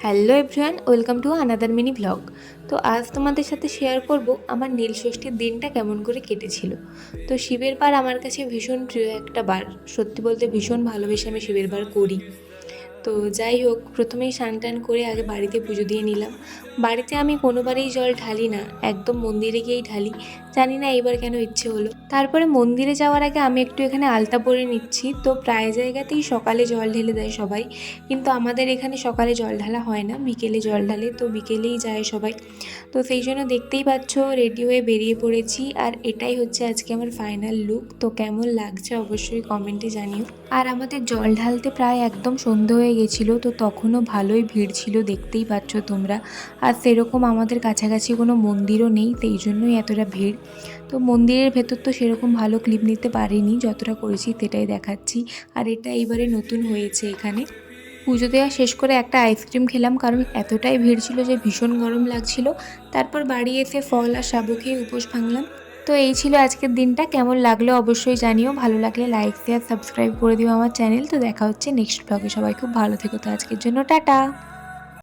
Hello everyone, welcome to another mini blog. তো আজ তোমাদের সাথে শেয়ার করব আমার নীল ষষ্ঠীর দিনটা কেমন করে কেটেছিল। তো শিবের বার আমার কাছে ভীষণ প্রিয় একটা বার, সত্যি বলতে ভীষণ ভালোবেসে আমি শিবের বার করি। তো যাই হোক, প্রথমেই স্নান টান করে আগে বাড়িতে পুজো দিয়ে নিলাম। বাড়িতে আমি কোনোবারেই জল ঢালি না, একদম মন্দিরে গিয়েই ঢালি। জানি না এবার কেন ইচ্ছে হলো। তারপরে মন্দিরে যাওয়ার আগে আমি একটু এখানে আলতা পরে নিচ্ছি। তো প্রায় জায়গাতেই সকালে জল ঢেলে দেয় সবাই, কিন্তু আমাদের এখানে সকালে জল ঢালা হয় না, বিকেলে জল ঢালে। তো বিকেলেই যায় সবাই। তো সেই জন্য দেখতেই পাচ্ছ রেডি হয়ে বেরিয়ে পড়েছি, আর এটাই হচ্ছে আজকে আমার ফাইনাল লুক। তো কেমন লাগছে অবশ্যই কমেন্টে জানিও। আর আমাদের জল ঢালতে প্রায় একদম সন্ধে হয়ে গেছিলো, তো তখনও ভালোই ভিড় ছিল, দেখতেই পাচ্ছ তোমরা। আর সেরকম আমাদের কাছাকাছি কোনো মন্দিরও নেই, সেই জন্যই এতটা ভিড়। তো মন্দিরের ভেতর তো সেরকম ভালো ক্লিপ নিতে পারিনি, যতটা করেছি সেটাই দেখাচ্ছি। আর এটা এইবারে নতুন হয়েছে এখানে। পুজো দেওয়া শেষ করে একটা আইসক্রিম খেলাম, কারণ এতটাই ভিড় ছিল যে ভীষণ গরম লাগছিল। তারপর বাড়ি এসে ফল আর সাবু খেয়ে উপোস ভাঙলাম। তো এই ছিল আজকের দিনটা। কেমন লাগলো অবশ্যই জানিও, ভালো লাগলে লাইক শেয়ার সাবস্ক্রাইব করে দিও আমার চ্যানেল। তো দেখা হচ্ছে নেক্সট ব্লগে। সবাই খুব ভালো থেকো। তো আজকের জন্য টাটা।